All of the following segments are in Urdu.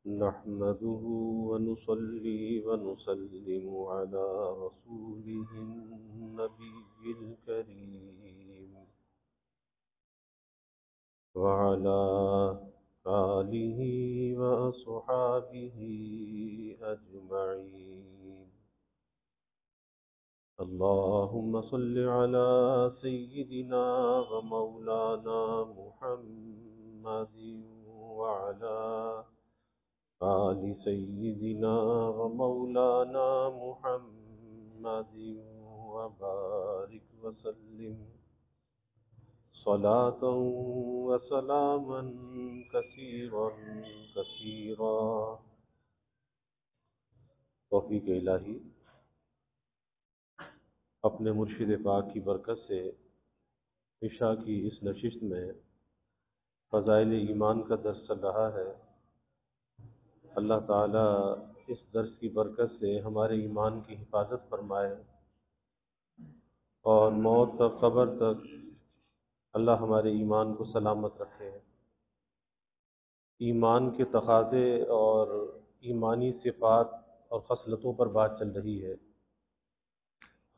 نحمده ونصلي ونسلم على رسوله النبي الكريم وعلى آله وأصحابه أجمعين. اللهم صل على سيدنا ومولانا محمد وعلى آل سيدنا ومولانا محمد وبارك وسلم صلاة وسلاما كثيرا كثيرا. توفیق الہی اپنے مرشد پاک کی برکت سے عشاء کی اس نشست میں فضائل ایمان کا درس چل رہا ہے. اللہ تعالیٰ اس درس کی برکت سے ہمارے ایمان کی حفاظت فرمائے اور موت تک قبر تک اللہ ہمارے ایمان کو سلامت رکھے. ایمان کے تقاضے اور ایمانی صفات اور خصلتوں پر بات چل رہی ہے.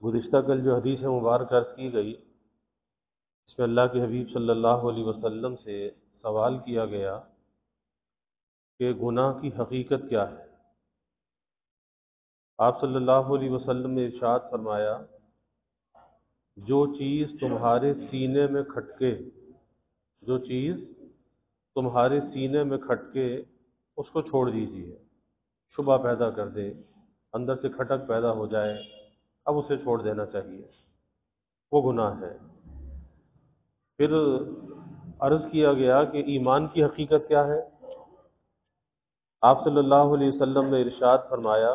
گزشتہ کل جو حدیث مبارک عرض کی گئی اس میں اللہ کے حبیب صلی اللہ علیہ وسلم سے سوال کیا گیا کہ گناہ کی حقیقت کیا ہے. آپ صلی اللہ علیہ وسلم نے ارشاد فرمایا جو چیز تمہارے سینے میں کھٹکے اس کو چھوڑ دیجیے. شبہ پیدا کر دے، اندر سے کھٹک پیدا ہو جائے، اب اسے چھوڑ دینا چاہیے، وہ گناہ ہے. پھر عرض کیا گیا کہ ایمان کی حقیقت کیا ہے. آپ صلی اللہ علیہ وسلم نے ارشاد فرمایا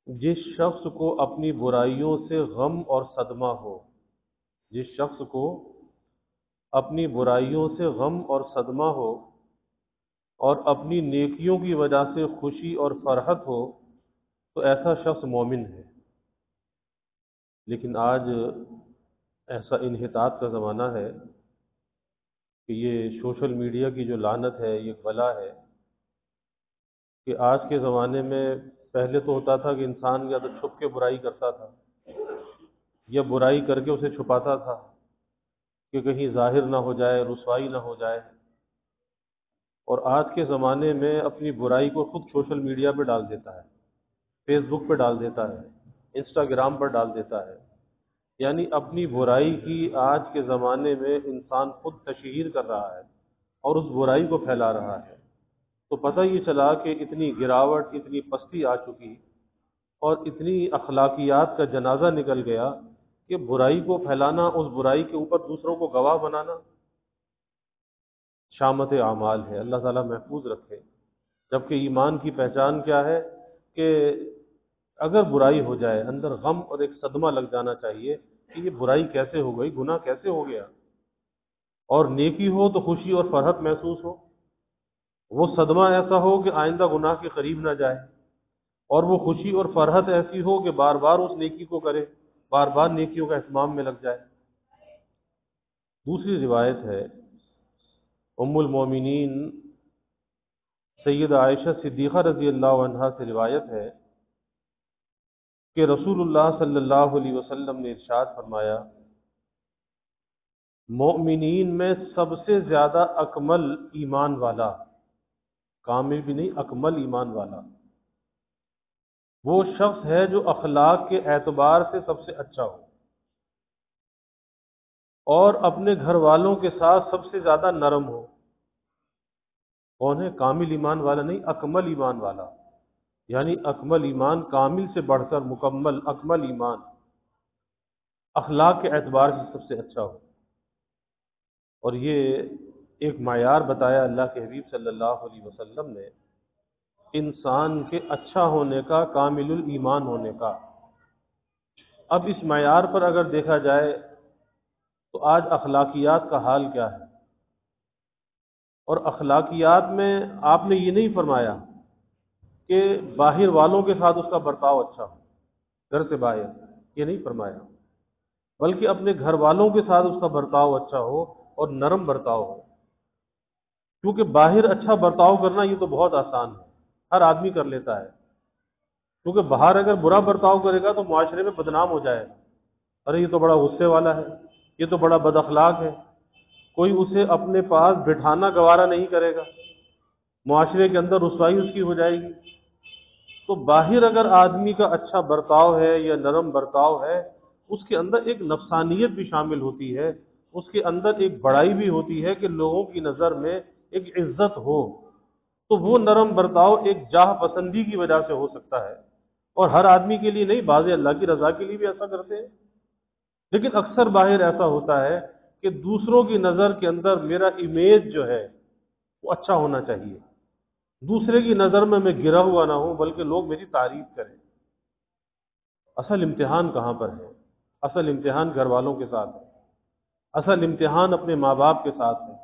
جس شخص کو اپنی برائیوں سے غم اور صدمہ ہو، اور اپنی نیکیوں کی وجہ سے خوشی اور فرحت ہو تو ایسا شخص مومن ہے. لیکن آج ایسا انحطاط کا زمانہ ہے کہ یہ سوشل میڈیا کی جو لعنت ہے، یہ بلا ہے کہ آج کے زمانے میں پہلے تو ہوتا تھا کہ انسان یا تو چھپ کے برائی کرتا تھا یا برائی کر کے اسے چھپاتا تھا کہ کہیں ظاہر نہ ہو جائے، رسوائی نہ ہو جائے. اور آج کے زمانے میں اپنی برائی کو خود سوشل میڈیا پہ ڈال دیتا ہے، فیس بک پہ ڈال دیتا ہے، انسٹاگرام پر ڈال دیتا ہے. یعنی اپنی برائی کی آج کے زمانے میں انسان خود تشہیر کر رہا ہے اور اس برائی کو پھیلا رہا ہے. تو پتہ یہ چلا کہ اتنی گراوٹ، اتنی پستی آ چکی اور اتنی اخلاقیات کا جنازہ نکل گیا کہ برائی کو پھیلانا، اس برائی کے اوپر دوسروں کو گواہ بنانا شامت اعمال ہے. اللہ تعالیٰ محفوظ رکھے. جبکہ ایمان کی پہچان کیا ہے کہ اگر برائی ہو جائے اندر غم اور ایک صدمہ لگ جانا چاہیے کہ یہ برائی کیسے ہو گئی، گناہ کیسے ہو گیا. اور نیکی ہو تو خوشی اور فرحت محسوس ہو، وہ صدمہ ایسا ہو کہ آئندہ گناہ کے قریب نہ جائے، اور وہ خوشی اور فرحت ایسی ہو کہ بار بار اس نیکی کو کرے، بار بار نیکیوں کا اہتمام میں لگ جائے. دوسری روایت ہے ام المومنین سید عائشہ صدیقہ رضی اللہ عنہا سے روایت ہے کہ رسول اللہ صلی اللہ علیہ وسلم نے ارشاد فرمایا مومنین میں سب سے زیادہ اکمل ایمان والا، کامل بھی نہیں، اکمل ایمان والا وہ شخص ہے جو اخلاق کے اعتبار سے سب سے اچھا ہو اور اپنے گھر والوں کے ساتھ سب سے زیادہ نرم ہو. کون ہے؟ کامل ایمان والا نہیں، اکمل ایمان والا. یعنی اکمل ایمان کامل سے بڑھ کر مکمل اکمل ایمان اخلاق کے اعتبار سے سب سے اچھا ہو. اور یہ ایک معیار بتایا اللہ کے حبیب صلی اللہ علیہ وسلم نے انسان کے اچھا ہونے کا، کامل الایمان ہونے کا. اب اس معیار پر اگر دیکھا جائے تو آج اخلاقیات کا حال کیا ہے. اور اخلاقیات میں آپ نے یہ نہیں فرمایا کہ باہر والوں کے ساتھ اس کا برتاؤ اچھا ہو، گھر سے باہر، یہ نہیں فرمایا، بلکہ اپنے گھر والوں کے ساتھ اس کا برتاؤ اچھا ہو اور نرم برتاؤ ہو. کیونکہ باہر اچھا برتاؤ کرنا یہ تو بہت آسان ہے، ہر آدمی کر لیتا ہے، کیونکہ باہر اگر برا برتاؤ کرے گا تو معاشرے میں بدنام ہو جائے گا، ارے یہ تو بڑا غصے والا ہے، یہ تو بڑا بد اخلاق ہے، کوئی اسے اپنے پاس بٹھانا گوارا نہیں کرے گا، معاشرے کے اندر رسوائی اس کی ہو جائے گی۔ تو باہر اگر آدمی کا اچھا برتاؤ ہے یا نرم برتاؤ ہے، اس کے اندر ایک نفسانیت بھی شامل ہوتی ہے، اس کے اندر ایک بڑائی بھی ہوتی ہے کہ لوگوں کی نظر میں ایک عزت ہو، تو وہ نرم برتاؤ ایک جاہ پسندی کی وجہ سے ہو سکتا ہے، اور ہر آدمی کے لیے نہیں، بعض اللہ کی رضا کے لیے بھی ایسا کرتے ہیں۔ لیکن اکثر باہر ایسا ہوتا ہے کہ دوسروں کی نظر کے اندر میرا امیج جو ہے وہ اچھا ہونا چاہیے، دوسرے کی نظر میں گرا ہوا نہ ہوں، بلکہ لوگ میری تعریف کریں۔ اصل امتحان کہاں پر ہے؟ اصل امتحان گھر والوں کے ساتھ ہے، اصل امتحان اپنے ماں باپ کے ساتھ ہے،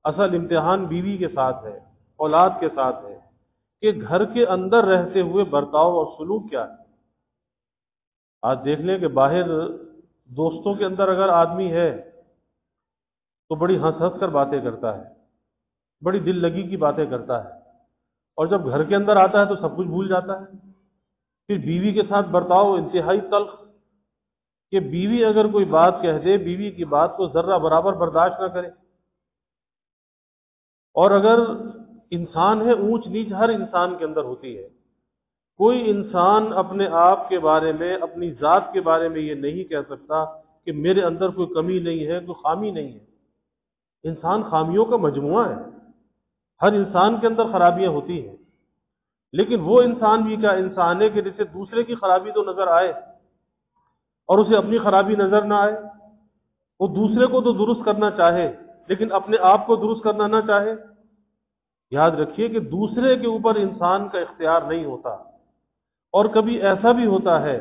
اصل امتحان بیوی کے ساتھ ہے، اولاد کے ساتھ ہے، کہ گھر کے اندر رہتے ہوئے برتاؤ اور سلوک کیا ہے۔ آج دیکھ لیں کہ باہر دوستوں کے اندر اگر آدمی ہے تو بڑی ہنس ہنس کر باتیں کرتا ہے، بڑی دل لگی کی باتیں کرتا ہے، اور جب گھر کے اندر آتا ہے تو سب کچھ بھول جاتا ہے۔ پھر بیوی کے ساتھ برتاؤ انتہائی تلخ، کہ بیوی اگر کوئی بات کہہ دے، بیوی کی بات کو ذرہ برابر برداشت نہ کرے، اور اگر انسان ہے، اونچ نیچ ہر انسان کے اندر ہوتی ہے، کوئی انسان اپنے آپ کے بارے میں، اپنی ذات کے بارے میں یہ نہیں کہہ سکتا کہ میرے اندر کوئی کمی نہیں ہے، کوئی خامی نہیں ہے۔ انسان خامیوں کا مجموعہ ہے، ہر انسان کے اندر خرابیاں ہوتی ہیں، لیکن وہ انسان بھی کیا انسان ہے کہ جسے دوسرے کی خرابی تو نظر آئے اور اسے اپنی خرابی نظر نہ آئے، وہ دوسرے کو تو درست کرنا چاہے لیکن اپنے آپ کو درست کرنا نہ چاہے۔ یاد رکھیے کہ دوسرے کے اوپر انسان کا اختیار نہیں ہوتا، اور کبھی ایسا بھی ہوتا ہے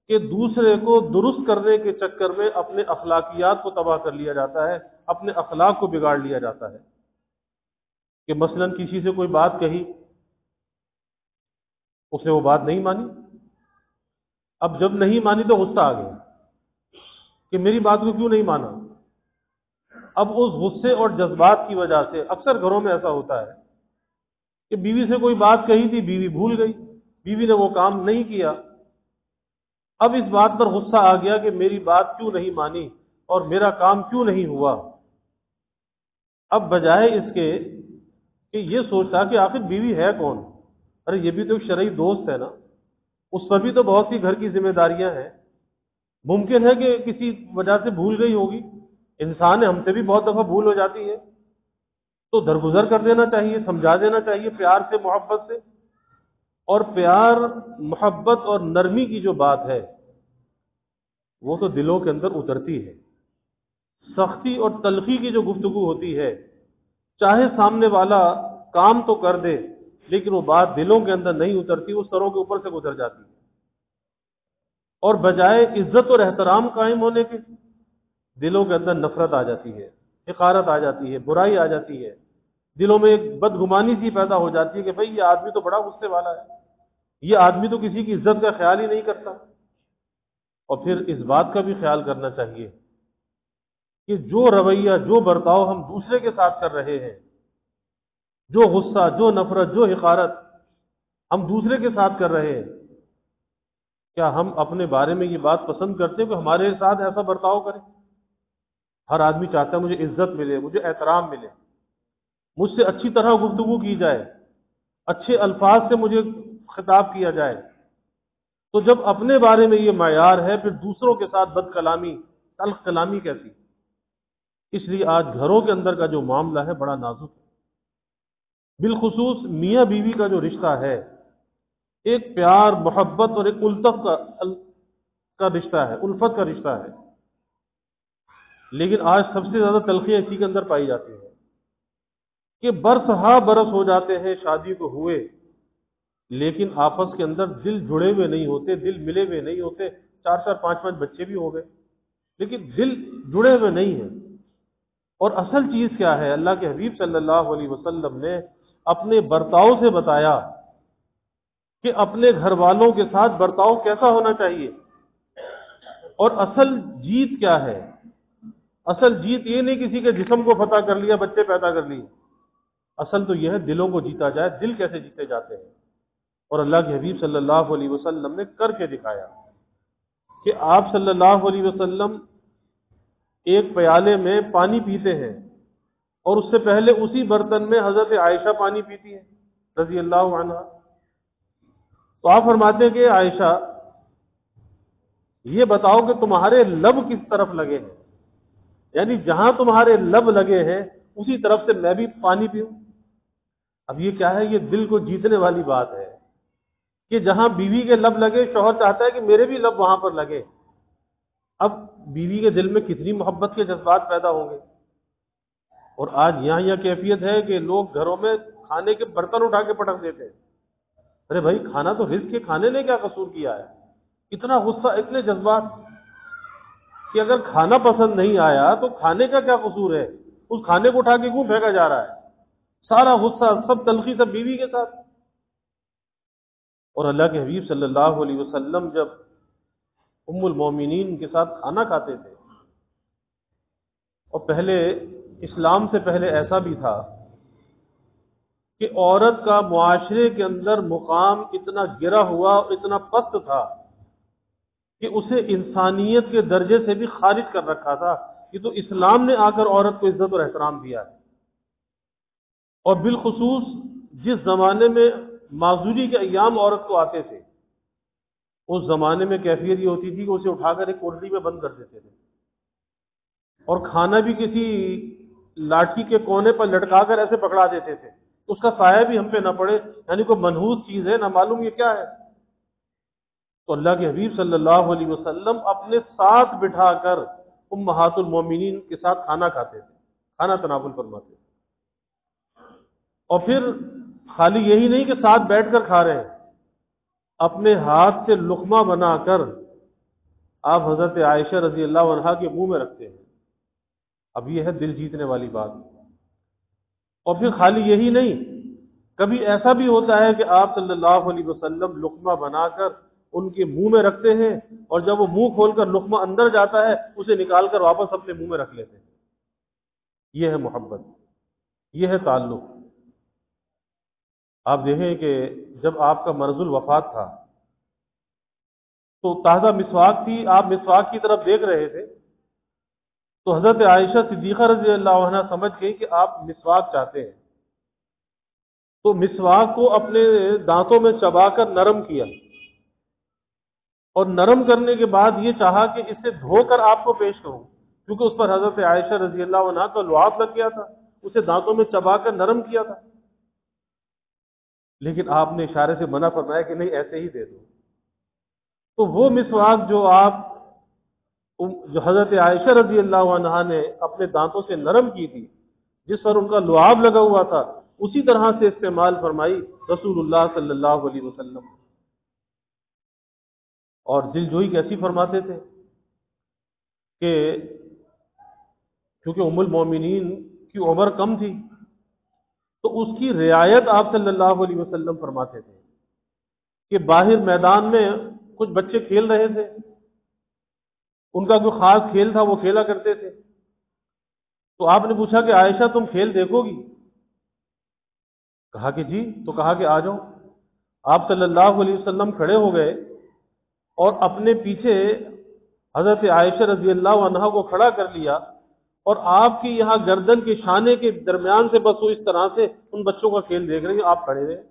کہ دوسرے کو درست کرنے کے چکر میں اپنے اخلاقیات کو تباہ کر لیا جاتا ہے، اپنے اخلاق کو بگاڑ لیا جاتا ہے، کہ مثلا کسی سے کوئی بات کہی، اس نے وہ بات نہیں مانی، اب جب نہیں مانی تو غصہ آ گیا کہ میری بات کو کیوں نہیں مانا۔ اب اس غصے اور جذبات کی وجہ سے اکثر گھروں میں ایسا ہوتا ہے کہ بیوی سے کوئی بات کہی تھی، بیوی بھول گئی، بیوی نے وہ کام نہیں کیا، اب اس بات پر غصہ آ گیا کہ میری بات کیوں نہیں مانی اور میرا کام کیوں نہیں ہوا۔ اب بجائے اس کے کہ یہ سوچتا کہ آخر بیوی ہے کون، ارے یہ بھی تو ایک شرعی دوست ہے نا، اس پر بھی تو بہت سی گھر کی ذمہ داریاں ہیں، ممکن ہے کہ کسی وجہ سے بھول گئی ہوگی، انسان ہے، ہم سے بھی بہت دفعہ بھول ہو جاتی ہے، تو درگزر کر دینا چاہیے، سمجھا دینا چاہیے پیار سے، محبت سے۔ اور پیار، محبت اور نرمی کی جو بات ہے وہ تو دلوں کے اندر اترتی ہے، سختی اور تلخی کی جو گفتگو ہوتی ہے، چاہے سامنے والا کام تو کر دے لیکن وہ بات دلوں کے اندر نہیں اترتی، وہ سروں کے اوپر سے گزر جاتی ہے، اور بجائے عزت اور احترام قائم ہونے کے دلوں کے اندر نفرت آ جاتی ہے، حقارت آ جاتی ہے، برائی آ جاتی ہے، دلوں میں ایک بدگمانی سی پیدا ہو جاتی ہے کہ بھئی یہ آدمی تو بڑا غصے والا ہے، یہ آدمی تو کسی کی عزت کا خیال ہی نہیں کرتا۔ اور پھر اس بات کا بھی خیال کرنا چاہیے کہ جو رویہ، جو برتاؤ ہم دوسرے کے ساتھ کر رہے ہیں، جو غصہ، جو نفرت، جو حقارت ہم دوسرے کے ساتھ کر رہے ہیں، کیا ہم اپنے بارے میں یہ بات پسند کرتے ہیں کہ ہمارے ساتھ ایسا برتاؤ کرے؟ ہر آدمی چاہتا ہے مجھے عزت ملے، مجھے احترام ملے، مجھ سے اچھی طرح گفتگو کی جائے، اچھے الفاظ سے مجھے خطاب کیا جائے۔ تو جب اپنے بارے میں یہ معیار ہے، پھر دوسروں کے ساتھ بد کلامی، تلخ کلامی کیسی؟ اس لیے آج گھروں کے اندر کا جو معاملہ ہے بڑا نازک ہے، بالخصوص میاں بیوی کا جو رشتہ ہے، ایک پیار، محبت اور ایک الطف کا رشتہ ہے، الفت کا رشتہ ہے، لیکن آج سب سے زیادہ تلخیاں اسی کے اندر پائی جاتی ہیں کہ برس ہا برس ہو جاتے ہیں شادی کو ہوئے، لیکن آپس کے اندر دل جڑے ہوئے نہیں ہوتے، دل ملے ہوئے نہیں ہوتے، 4 4 5 5 بچے بھی ہو گئے لیکن دل جڑے ہوئے نہیں ہیں۔ اور اصل چیز کیا ہے؟ اللہ کے حبیب صلی اللہ علیہ وسلم نے اپنے برتاؤ سے بتایا کہ اپنے گھر والوں کے ساتھ برتاؤ کیسا ہونا چاہیے۔ اور اصل جیت کیا ہے؟ اصل جیت یہ نہیں کسی کے جسم کو فتح کر لیا، بچے پیدا کر لیے، اصل تو یہ ہے دلوں کو جیتا جائے. دل کیسے جیتے جاتے ہیں؟ اور اللہ کے حبیب صلی اللہ علیہ وسلم نے کر کے دکھایا کہ آپ صلی اللہ علیہ وسلم ایک پیالے میں پانی پیتے ہیں اور اس سے پہلے اسی برتن میں حضرت عائشہ پانی پیتی ہیں رضی اللہ عنہا. تو آپ فرماتے ہیں کہ عائشہ یہ بتاؤ کہ تمہارے لب کس طرف لگے ہیں، یعنی جہاں تمہارے لب لگے ہیں اسی طرف سے میں بھی پانی پیوں. اب یہ کیا ہے؟ یہ دل کو جیتنے والی بات ہے کہ جہاں بیوی کے لب لگے، شوہر چاہتا ہے کہ میرے بھی لب وہاں پر لگے. اب بیوی کے دل میں کتنی محبت کے جذبات پیدا ہوں گے. اور آج یہاں یہ کیفیت ہے کہ لوگ گھروں میں کھانے کے برتن اٹھا کے پٹک دیتے ہیں. ارے بھائی، کھانا تو رزق کے کھانے نے کیا قصور کیا ہے؟ اتنا غصہ، اتنے جذبات کہ اگر کھانا پسند نہیں آیا تو کھانے کا کیا قصور ہے؟ اس کھانے کو اٹھا کے کیوں پھینکا جا رہا ہے؟ سارا غصہ، سب تلخی سب بیوی کے ساتھ. اور اللہ کے حبیب صلی اللہ علیہ وسلم جب ام المومنین کے ساتھ کھانا کھاتے تھے، اور پہلے اسلام سے پہلے ایسا بھی تھا کہ عورت کا معاشرے کے اندر مقام اتنا گرا ہوا اور اتنا پست تھا کہ اسے انسانیت کے درجے سے بھی خارج کر رکھا تھا. یہ تو اسلام نے آ کر عورت کو عزت اور احترام دیا ہے. اور بالخصوص جس زمانے میں معذوری کے ایام عورت کو آتے تھے، اس زمانے میں کیفیت یہ ہوتی تھی کہ اسے اٹھا کر ایک کوٹری میں بند کر دیتے تھے، اور کھانا بھی کسی لاٹھی کے کونے پر لٹکا کر ایسے پکڑا دیتے تھے اس کا سایہ بھی ہم پہ نہ پڑے، یعنی کوئی منحوس چیز ہے، نہ معلوم یہ کیا ہے. تو اللہ کے حبیب صلی اللہ علیہ وسلم اپنے ساتھ بٹھا کر امہات المومنین کے ساتھ کھانا کھاتے تھے، کھانا تناول فرماتے تھے. اور پھر خالی یہی نہیں کہ ساتھ بیٹھ کر کھا رہے ہیں، اپنے ہاتھ سے لقمہ بنا کر آپ حضرت عائشہ رضی اللہ عنہا کے منہ میں رکھتے ہیں. اب یہ ہے دل جیتنے والی بات. اور پھر خالی یہی نہیں، کبھی ایسا بھی ہوتا ہے کہ آپ صلی اللہ علیہ وسلم لقمہ بنا کر ان کے منہ میں رکھتے ہیں، اور جب وہ منہ کھول کر لقمہ اندر جاتا ہے اسے نکال کر واپس اپنے منہ میں رکھ لیتے ہیں. یہ ہے محبت، یہ ہے تعلق. آپ دیکھیں کہ جب آپ کا مرض الوفات تھا تو تازہ مسواک تھی، آپ مسواک کی طرف دیکھ رہے تھے تو حضرت عائشہ صدیقہ رضی اللہ عنہ سمجھ گئی کہ آپ مسواک چاہتے ہیں، تو مسواک کو اپنے دانتوں میں چبا کر نرم کیا، اور نرم کرنے کے بعد یہ چاہا کہ اسے دھو کر آپ کو پیش کروں، کیونکہ اس پر حضرت عائشہ رضی اللہ عنہ کا لعاب لگ گیا تھا، اسے دانتوں میں چبا کر نرم کیا تھا. لیکن آپ نے اشارے سے منع فرمایا کہ نہیں، ایسے ہی دے دو. تو وہ مسواک جو حضرت عائشہ رضی اللہ عنہا نے اپنے دانتوں سے نرم کی تھی، جس پر ان کا لعاب لگا ہوا تھا، اسی طرح سے استعمال فرمائی رسول اللہ صلی اللہ علیہ وسلم. اور دل جوئی کیسی فرماتے تھے کہ کیونکہ ام المومنین کی عمر کم تھی تو اس کی رعایت آپ صلی اللہ علیہ وسلم فرماتے تھے کہ باہر میدان میں کچھ بچے کھیل رہے تھے، ان کا کوئی خاص کھیل تھا، وہ کھیلا کرتے تھے. تو آپ نے پوچھا کہ عائشہ تم کھیل دیکھو گی؟ کہا کہ جی. تو کہا کہ آ جاؤ. آپ صلی اللہ علیہ وسلم کھڑے ہو گئے اور اپنے پیچھے حضرت عائشہ رضی اللہ عنہا کو کھڑا کر لیا، اور آپ کی یہاں گردن کے شانے کے درمیان سے بس وہ اس طرح سے ان بچوں کا کھیل دیکھ رہے ہیں، آپ کھڑے رہے.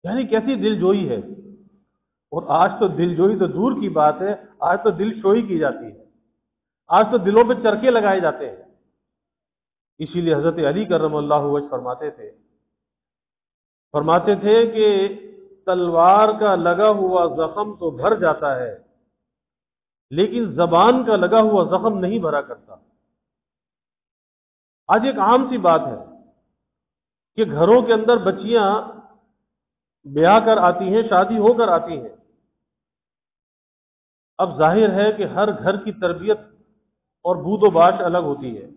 یعنی کیسی دل جوئی ہے. اور آج تو دل جوئی تو دور کی بات ہے، آج تو دل شوئی کی جاتی ہے، آج تو دلوں پہ چرکے لگائے جاتے ہیں. اسی لیے حضرت علی کرم اللہ وجہ فرماتے تھے کہ تلوار کا لگا ہوا زخم تو بھر جاتا ہے، لیکن زبان کا لگا ہوا زخم نہیں بھرا کرتا. آج ایک عام سی بات ہے کہ گھروں کے اندر بچیاں بیاہ کر آتی ہیں، شادی ہو کر آتی ہیں. اب ظاہر ہے کہ ہر گھر کی تربیت اور بود و باش الگ ہوتی ہے.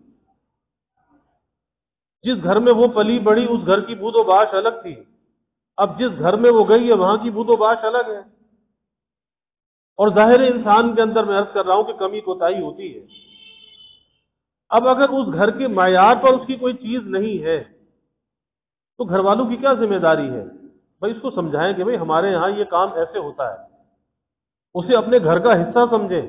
جس گھر میں وہ پلی بڑی اس گھر کی بود و باش الگ تھی، اب جس گھر میں وہ گئی ہے وہاں کی بود و باش الگ ہے. اور ظاہر انسان کے اندر میں عرض کر رہا ہوں کہ کمی کوتاہی ہوتی ہے. اب اگر اس گھر کے معیار پر اس کی کوئی چیز نہیں ہے تو گھر والوں کی کیا ذمہ داری ہے؟ بھائی اس کو سمجھائیں کہ بھائی ہمارے یہاں یہ کام ایسے ہوتا ہے، اسے اپنے گھر کا حصہ سمجھیں،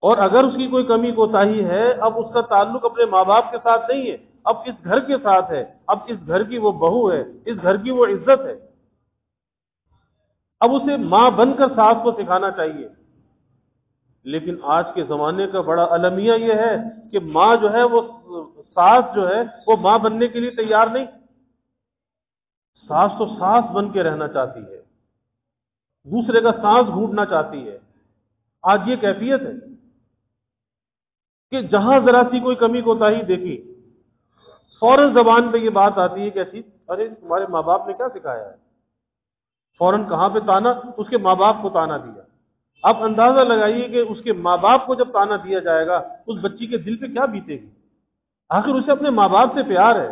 اور اگر اس کی کوئی کمی کوتاہی ہے، اب اس کا تعلق اپنے ماں باپ کے ساتھ نہیں ہے، اب اس گھر کے ساتھ ہے، اب اس گھر کی وہ بہو ہے، اس گھر کی وہ عزت ہے، اب اسے ماں بن کر ساس کو سکھانا چاہیے۔ لیکن آج کے زمانے کا بڑا المیہ یہ ہے کہ ماں جو ہے وہ ساس جو ہے وہ ماں بننے کے لیے تیار نہیں، ساس تو ساس بن کے رہنا چاہتی ہے، دوسرے کا سانس گھونٹنا چاہتی ہے۔ آج یہ کیفیت ہے کہ جہاں ذرا سی کوئی کمی کوتاہی دیکھی، فوراً زبان پہ یہ بات آتی ہے کہ ایسی ارے تمہارے ماں باپ نے کیا سکھایا ہے، فوراً کہاں پہ تانا؟ اس کے ماں باپ کو تانا دیا۔ آپ اندازہ لگائیے کہ اس کے ماں باپ کو جب تانا دیا جائے گا اس بچی کے دل پہ کیا بیتے گی؟ آخر اسے اپنے ماں باپ سے پیار ہے،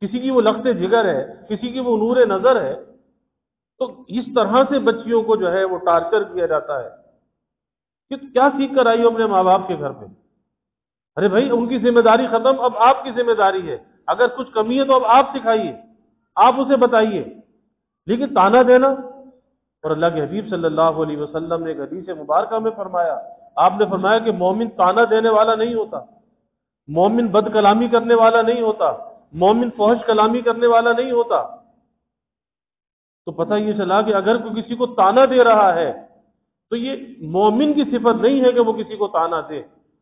کسی کی وہ لخت جگر ہے، کسی کی وہ نور نظر ہے، تو اس طرح سے بچیوں کو جو ہے وہ ٹارچر کیا جاتا ہے کہ کیا سیکھ کر آئی ہو اپنے ماں باپ کے گھر پہ؟ ارے بھائی ان کی ذمہ داری ختم، اب آپ کی ذمہ داری ہے، اگر کچھ کمی ہے تو اب آپ سکھائیے، آپ اسے بتائیے، لیکن تانا دینا۔ اور اللہ کے حبیب صلی اللہ علیہ وسلم نے ایک حدیث مبارکہ میں فرمایا، آپ نے فرمایا کہ مومن تانا دینے والا نہیں ہوتا، مومن بد کلامی کرنے والا نہیں ہوتا، مومن فحش کلامی کرنے والا نہیں ہوتا۔ تو پتہ یہ چلا کہ اگر کوئی کسی کو تانا دے رہا ہے تو یہ مومن کی صفت نہیں ہے کہ وہ کسی کو تانا دے۔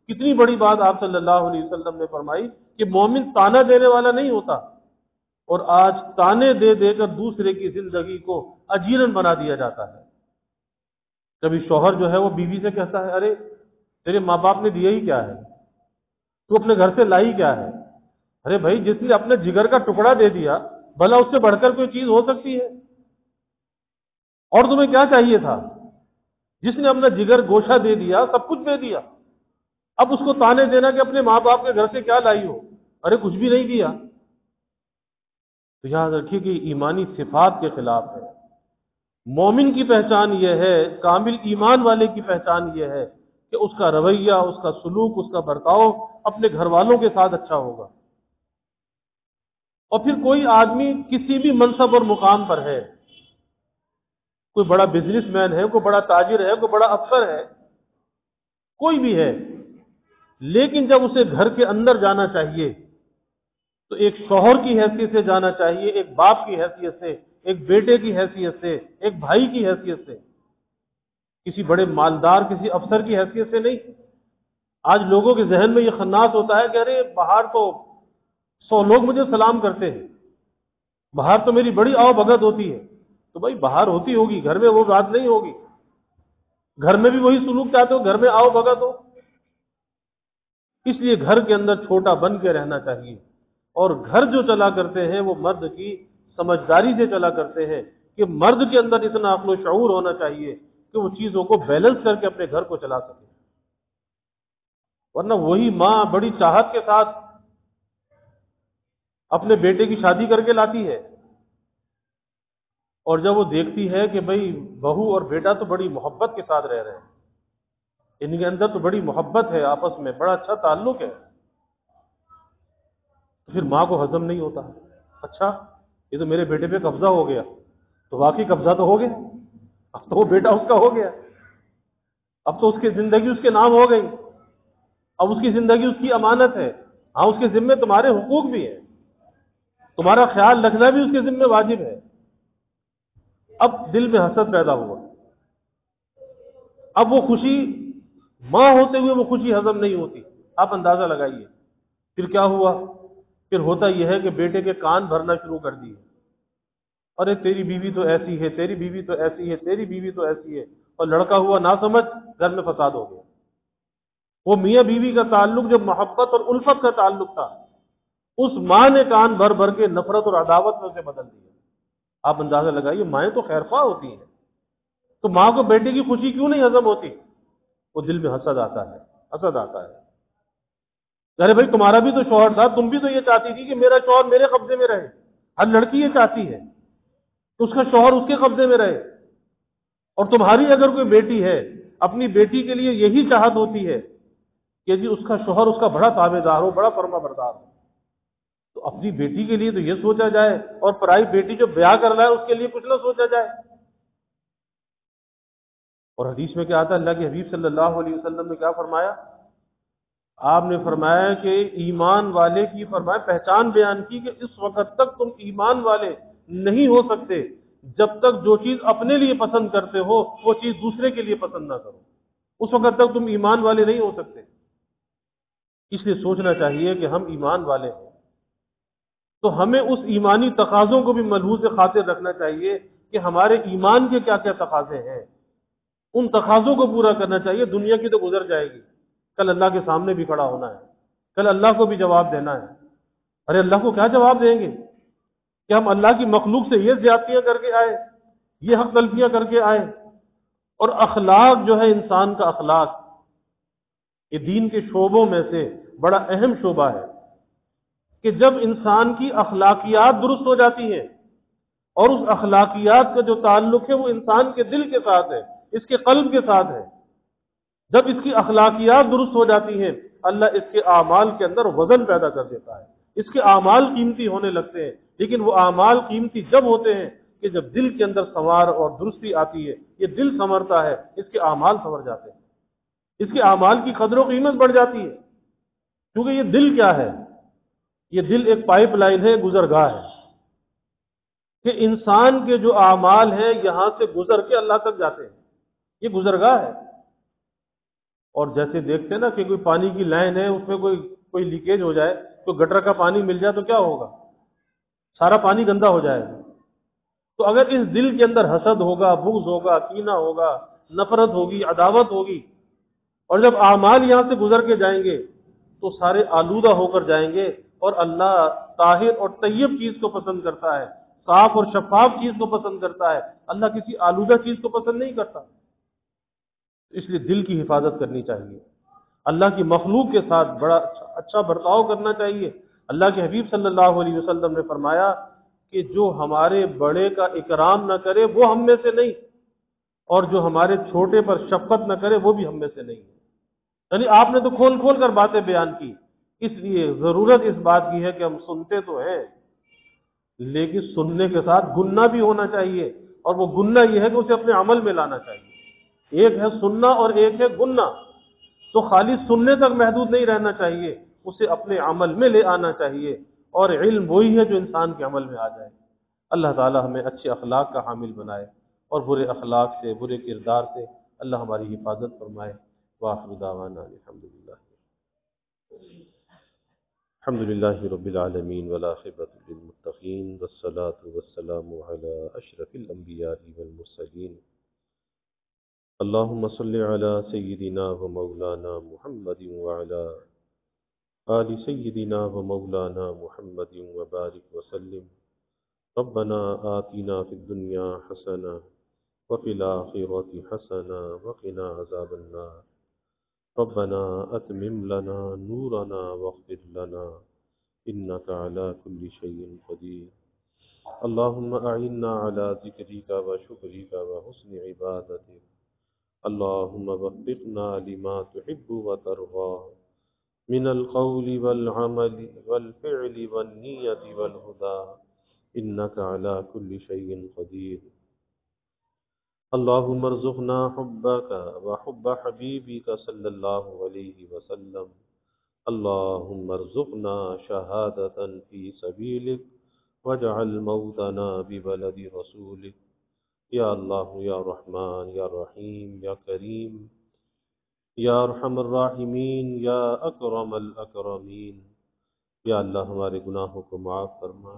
کتنی بڑی بات آپ صلی اللہ علیہ وسلم نے فرمائی کہ مومن تانا دینے والا نہیں ہوتا، اور آج تانے دے دے کر دوسرے کی زندگی کو اجیرن بنا دیا جاتا ہے۔ کبھی شوہر جو ہے وہ بیوی سے کہتا ہے ارے تیرے ماں باپ نے دیا ہی کیا ہے، تو اپنے گھر سے لائی کیا ہے؟ ارے بھائی جس نے اپنے جگر کا ٹکڑا دے دیا بھلا اس سے بڑھ کر کوئی چیز ہو سکتی ہے؟ اور تمہیں کیا چاہیے تھا؟ جس نے اپنا جگر گوشہ دے دیا، سب کچھ دے دیا، اب اس کو تانے دینا کہ اپنے ماں باپ کے گھر سے کیا لائی ہو؟ ارے کچھ بھی نہیں دیا۔ تو یاد رکھیے کہ ایمانی صفات کے خلاف ہے۔ مومن کی پہچان یہ ہے، کامل ایمان والے کی پہچان یہ ہے کہ اس کا رویہ، اس کا سلوک، اس کا برتاؤ اپنے گھر والوں کے ساتھ اچھا ہوگا۔ اور پھر کوئی آدمی کسی بھی منصب اور مقام پر ہے، کوئی بڑا بزنس مین ہے، کوئی بڑا تاجر ہے، کوئی بڑا افسر ہے، کوئی بھی ہے، لیکن جب اسے گھر کے اندر جانا چاہیے تو ایک شوہر کی حیثیت سے جانا چاہیے، ایک باپ کی حیثیت سے، ایک بیٹے کی حیثیت سے، ایک بھائی کی حیثیت سے، کسی بڑے مالدار کسی افسر کی حیثیت سے نہیں۔ آج لوگوں کے ذہن میں یہ خناس ہوتا ہے کہ ارے باہر تو 100 لوگ مجھے سلام کرتے ہیں، باہر تو میری بڑی آؤ بھگت ہوتی ہے۔ تو بھائی باہر ہوتی ہوگی، گھر میں وہ بات نہیں ہوگی، گھر میں بھی وہی سلوک چاہتے ہو، گھر میں آؤ بھگت ہو۔ اس لیے گھر کے اندر چھوٹا بن کے رہنا چاہیے، اور گھر جو چلا کرتے ہیں وہ مرد کی سمجھداری سے چلا کرتے ہیں کہ مرد کے اندر اتنا عقل و شعور ہونا چاہیے کہ وہ چیزوں کو بیلنس کر کے اپنے گھر کو چلا سکے۔ ورنہ وہی ماں بڑی چاہت کے ساتھ اپنے بیٹے کی شادی کر کے لاتی ہے، اور جب وہ دیکھتی ہے کہ بھئی بہو اور بیٹا تو بڑی محبت کے ساتھ رہ رہے ہیں، ان کے اندر تو بڑی محبت ہے، آپس میں بڑا اچھا تعلق ہے، تو پھر ماں کو ہضم نہیں ہوتا۔ اچھا یہ تو میرے بیٹے پہ قبضہ ہو گیا، تو واقعی قبضہ تو ہو گیا، اب تو وہ بیٹا اس کا ہو گیا، اب تو اس کی زندگی اس کے نام ہو گئی، اب اس کی زندگی اس کی امانت ہے۔ ہاں اس کے ذمے تمہارے حقوق بھی ہیں، تمہارا خیال رکھنا بھی اس کے ذمے واجب ہے۔ اب دل میں حسد پیدا ہوا، اب وہ خوشی ماں ہوتے ہوئے وہ خوشی ہضم نہیں ہوتی۔ آپ اندازہ لگائیے پھر کیا ہوا؟ پھر ہوتا یہ ہے کہ بیٹے کے کان بھرنا شروع کر دیے، ارے تیری بیوی تو ایسی ہے، تیری بیوی تو ایسی ہے، تیری بیوی تو ایسی ہے، اور لڑکا ہوا نہ سمجھ، گھر میں فساد ہو گیا۔ وہ میاں بیوی کا تعلق جو محبت اور الفت کا تعلق تھا، اس ماں نے کان بھر بھر کے نفرت اور عداوت میں اسے بدل دیا۔ آپ اندازہ لگائیے، مائیں تو خیرخواہ ہوتی ہیں، تو ماں کو بیٹے کی خوشی کیوں نہیں ہضم ہوتی؟ وہ دل میں حسد آتا ہے، حسد آتا ہے۔ ارے بھائی تمہارا بھی تو شوہر تھا، تم بھی تو یہ چاہتی تھی کہ میرا شوہر میرے قبضے میں رہے، ہر لڑکی یہ چاہتی ہے کہ اس کا شوہر اس کے قبضے میں رہے، اور تمہاری اگر کوئی بیٹی ہے، اپنی بیٹی کے لیے یہی چاہت ہوتی ہے کہ جی اس کا شوہر اس کا بڑا تابع دار ہو، بڑا فرما بردار ہو، تو اپنی بیٹی کے لیے تو یہ سوچا جائے، اور پرائی بیٹی جو بیاہ کر رہا ہے اس کے لیے کچھ نہ سوچا جائے۔ اور حدیث میں کیا آتا ہے، اللہ کے حبیب صلی اللہ علیہ وسلم نے کیا فرمایا؟ آپ نے فرمایا کہ ایمان والے کی فرمایا پہچان بیان کی کہ اس وقت تک تم ایمان والے نہیں ہو سکتے جب تک جو چیز اپنے لیے پسند کرتے ہو وہ چیز دوسرے کے لیے پسند نہ کرو، اس وقت تک تم ایمان والے نہیں ہو سکتے۔ اس لیے سوچنا چاہیے کہ ہم ایمان والے ہیں تو ہمیں اس ایمانی تقاضوں کو بھی ملحوظ خاطر رکھنا چاہیے کہ ہمارے ایمان کے کیا کیا تقاضے ہیں، ان تقاضوں کو پورا کرنا چاہیے۔ دنیا کی تو گزر جائے گی، کل اللہ کے سامنے بھی کھڑا ہونا ہے، کل اللہ کو بھی جواب دینا ہے۔ ارے اللہ کو کیا جواب دیں گے کہ ہم اللہ کی مخلوق سے یہ زیادتیاں کر کے آئے، یہ حق تلفیاں کر کے آئے۔ اور اخلاق جو ہے انسان کا اخلاق، یہ دین کے شعبوں میں سے بڑا اہم شعبہ ہے کہ جب انسان کی اخلاقیات درست ہو جاتی ہیں، اور اس اخلاقیات کا جو تعلق ہے وہ انسان کے دل کے ساتھ ہے، اس کے قلب کے ساتھ ہے، جب اس کی اخلاقیات درست ہو جاتی ہیں اللہ اس کے اعمال کے اندر وزن پیدا کر دیتا ہے، اس کے اعمال قیمتی ہونے لگتے ہیں۔ لیکن وہ اعمال قیمتی جب ہوتے ہیں کہ جب دل کے اندر سنوار اور درستی آتی ہے، یہ دل سنورتا ہے، اس کے اعمال سنور جاتے ہیں، اس کے اعمال کی قدر و قیمت بڑھ جاتی ہے۔ کیونکہ یہ دل کیا ہے؟ یہ دل ایک پائپ لائن ہے، گزرگاہ ہے، کہ انسان کے جو اعمال ہیں یہاں سے گزر کے اللہ تک جاتے ہیں، یہ گزرگاہ ہے۔ اور جیسے دیکھتے ہیں نا کہ کوئی پانی کی لائن ہے، اس میں کوئی لیکیج ہو جائے تو گٹر کا پانی مل جائے تو کیا ہوگا؟ سارا پانی گندا ہو جائے گا۔ تو اگر اس دل کے اندر حسد ہوگا، بغض ہوگا، کینہ ہوگا، نفرت ہوگی، عداوت ہوگی، اور جب اعمال یہاں سے گزر کے جائیں گے تو سارے آلودہ ہو کر جائیں گے۔ اور اللہ طاہر اور طیب چیز کو پسند کرتا ہے، صاف اور شفاف چیز کو پسند کرتا ہے، اللہ کسی آلودہ چیز کو پسند نہیں کرتا۔ اس لیے دل کی حفاظت کرنی چاہیے، اللہ کی مخلوق کے ساتھ بڑا اچھا برتاؤ کرنا چاہیے۔ اللہ کے حبیب صلی اللہ علیہ وسلم نے فرمایا کہ جو ہمارے بڑے کا اکرام نہ کرے وہ ہم میں سے نہیں، اور جو ہمارے چھوٹے پر شفقت نہ کرے وہ بھی ہم میں سے نہیں ہے۔ یعنی آپ نے تو کھول کھول کر باتیں بیان کی، اس لیے ضرورت اس بات کی ہے کہ ہم سنتے تو ہیں لیکن سننے کے ساتھ گننا بھی ہونا چاہیے، اور وہ گننا یہ ہے کہ اسے اپنے عمل میں لانا چاہیے۔ ایک ہے سننا اور ایک ہے گننا، تو خالی سننے تک محدود نہیں رہنا چاہیے، اسے اپنے عمل میں لے آنا چاہیے، اور علم وہی ہے جو انسان کے عمل میں آ جائے۔ اللہ تعالی ہمیں اچھے اخلاق کا حامل بنائے، اور برے اخلاق سے، برے کردار سے اللہ ہماری حفاظت فرمائے۔ وآخر دعوانا الحمدللہ رب العالمین، والعاقبۃ للمتقین، والصلاة والسلام علی اشرف الانبیاء والمرسلین۔ اللہم صل علی سیدنا و مولانا محمد وعلی آل سیدنا و مولانا محمد وبارک وسلم۔ ربنا آتنا فی الدنیا حسنہ وفی الآخرۃ حسنہ وقنا عذاب النار۔ ربنا اتمم لنا نورنا واغفر لنا انک علی کل شیء قدیر۔ اللہم اعنا علی ذکرک و شکرک و حسن عبادتک۔ اللہم وفقنا لما تحب و ترضى من القول والعمل والفعل والنیت والہدى انک علی کل شیء قدیر۔ اللہم ارزقنا حبک وحب حبیبک صلی اللہ علیہ وسلم۔ اللہم ارزقنا شہادۃ فی سبیلک واجعل موتنا ببلد رسولک۔ یا اللہ یا رحمان یا رحیم یا کریم یا ارحم الراحمین یا اکرم الاکرمین۔ یا اللہ ہمارے گناہوں کو معاف فرما،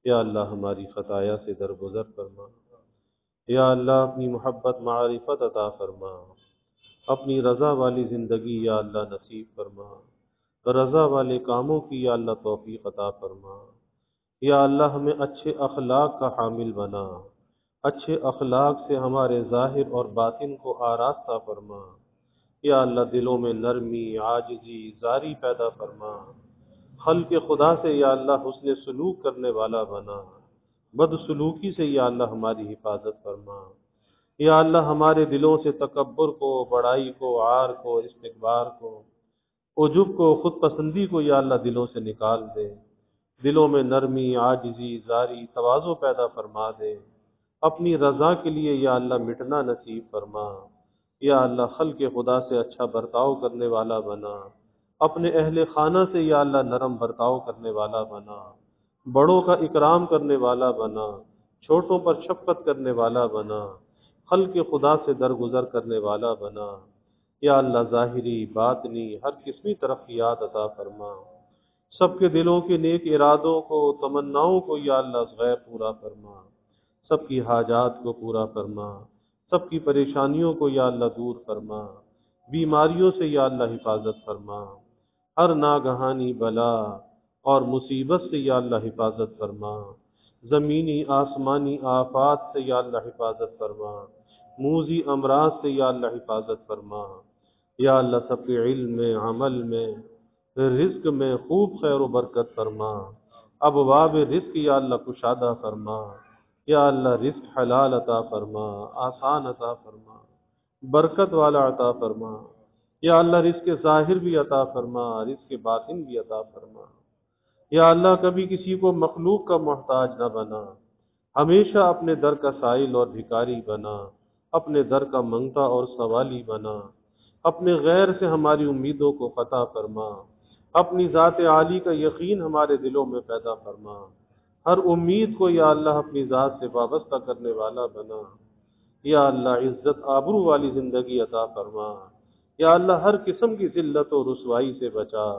یا اللہ ہماری خطایا سے درگزر فرما، یا اللہ اپنی محبت معرفت عطا فرما، اپنی رضا والی زندگی یا اللہ نصیب فرما، رضا والے کاموں کی یا اللہ توفیق عطا فرما۔ یا اللہ ہمیں اچھے اخلاق کا حامل بنا، اچھے اخلاق سے ہمارے ظاہر اور باطن کو آراستہ فرما۔ یا اللہ دلوں میں نرمی، عاجزی، زاری پیدا فرما، خلق خدا سے یا اللہ حسن سلوک کرنے والا بنا، بد سلوکی سے یا اللہ ہماری حفاظت فرما۔ یا اللہ ہمارے دلوں سے تکبر کو، بڑائی کو، عار کو، استکبار کو، عجب کو، خود پسندی کو یا اللہ دلوں سے نکال دے، دلوں میں نرمی، عاجزی، زاری، تواضع پیدا فرما دے، اپنی رضا کے لیے یا اللہ مٹنا نصیب فرما، یا اللہ خلق خدا سے اچھا برتاؤ کرنے والا بنا، اپنے اہل خانہ سے یا اللہ نرم برتاؤ کرنے والا بنا، بڑوں کا اکرام کرنے والا بنا، چھوٹوں پر شفقت کرنے والا بنا، خلق خدا سے درگزر کرنے والا بنا، یا اللہ ظاہری باطنی ہر قسمی ترقیات عطا فرما، سب کے دلوں کے نیک ارادوں کو، تمناؤں کو یا اللہ غیب پورا فرما، سب کی حاجات کو پورا فرما، سب کی پریشانیوں کو یا اللہ دور فرما، بیماریوں سے یا اللہ حفاظت فرما، ہر ناگہانی بلا اور مصیبت سے یا اللہ حفاظت فرما، زمینی آسمانی آفات سے یا اللہ حفاظت فرما، موذی امراض سے یا اللہ حفاظت فرما، یا اللہ سب کے علم میں، عمل میں، رزق میں خوب خیر و برکت فرما، ابواب رزق یا اللہ کشادہ فرما، یا اللہ رزق حلال عطا فرما، آسان عطا فرما، برکت والا عطا فرما، یا اللہ رزق ظاہر بھی عطا فرما، رزق باطن بھی عطا فرما، یا اللہ کبھی کسی کو مخلوق کا محتاج نہ بنا، ہمیشہ اپنے در کا سائل اور بھکاری بنا، اپنے در کا منگتا اور سوالی بنا، اپنے غیر سے ہماری امیدوں کو قطع فرما، اپنی ذات عالی کا یقین ہمارے دلوں میں پیدا فرما، ہر امید کو یا اللہ اپنی ذات سے وابستہ کرنے والا بنا، یا اللہ عزت آبرو والی زندگی عطا فرما، یا اللہ ہر قسم کی ذلت و رسوائی سے بچا،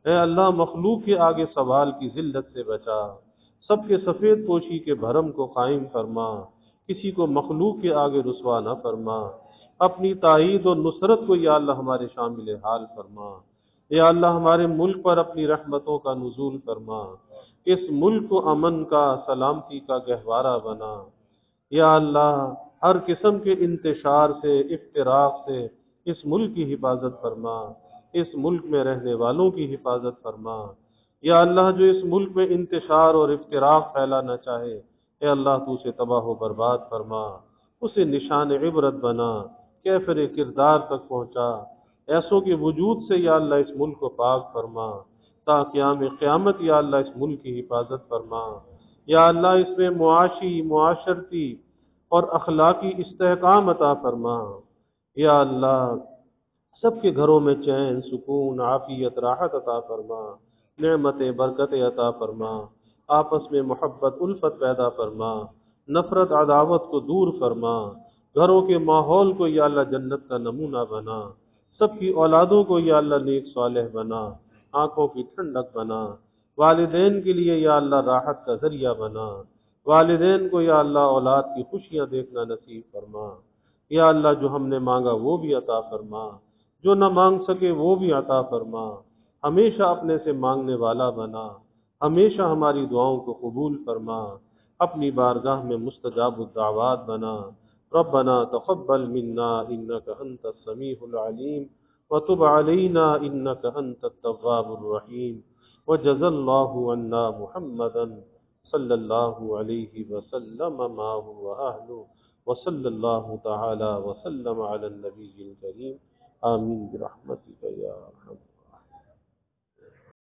اے اللہ مخلوق کے آگے سوال کی ذلت سے بچا، سب کے سفید پوشی کے بھرم کو قائم فرما، کسی کو مخلوق کے آگے رسوا نہ فرما، اپنی تائید و نصرت کو یا اللہ ہمارے شامل حال فرما، یا اللہ ہمارے ملک پر اپنی رحمتوں کا نزول فرما، اس ملک کو امن کا، سلامتی کا گہوارہ بنا، یا اللہ ہر قسم کے انتشار سے، افتراق سے اس ملک کی حفاظت فرما، اس ملک میں رہنے والوں کی حفاظت فرما، یا اللہ جو اس ملک میں انتشار اور افتراق پھیلانا چاہے، اے اللہ تو اسے تباہ و برباد فرما، اسے نشان عبرت بنا، کیفر کردار تک پہنچا، ایسوں کے وجود سے یا اللہ اس ملک کو پاک فرما، تا قیام قیامت یا اللہ اس ملک کی حفاظت فرما، یا اللہ اس میں معاشی، معاشرتی اور اخلاقی استحکام عطا فرما، یا اللہ سب کے گھروں میں چین، سکون، عافیت، راحت عطا فرما، نعمتیں، برکتیں عطا فرما، آپس میں محبت، الفت پیدا فرما، نفرت، عداوت کو دور فرما، گھروں کے ماحول کو یا اللہ جنت کا نمونہ بنا، سب کی اولادوں کو یا اللہ نیک صالح بنا، آنکھوں کی ٹھنڈک بنا، والدین کے لیے یا اللہ راحت کا ذریعہ بنا، والدین کو یا اللہ اولاد کی خوشیاں دیکھنا نصیب فرما، یا اللہ جو ہم نے مانگا وہ بھی عطا فرما، جو نہ مانگ سکے وہ بھی عطا فرما، ہمیشہ اپنے سے مانگنے والا بنا، ہمیشہ ہماری دعاؤں کو قبول فرما، اپنی بارگاہ میں مستجاب الدعوات بنا، ربنا تقبل منا انك انت السميع العليم وتب علينا انك انت التواب الرحيم وجزى الله عنا محمدا صلى الله عليه وسلم ما هو اهله وصلى الله تعالى وسلم على النبي الكريم آمين برحمتك يا ارحم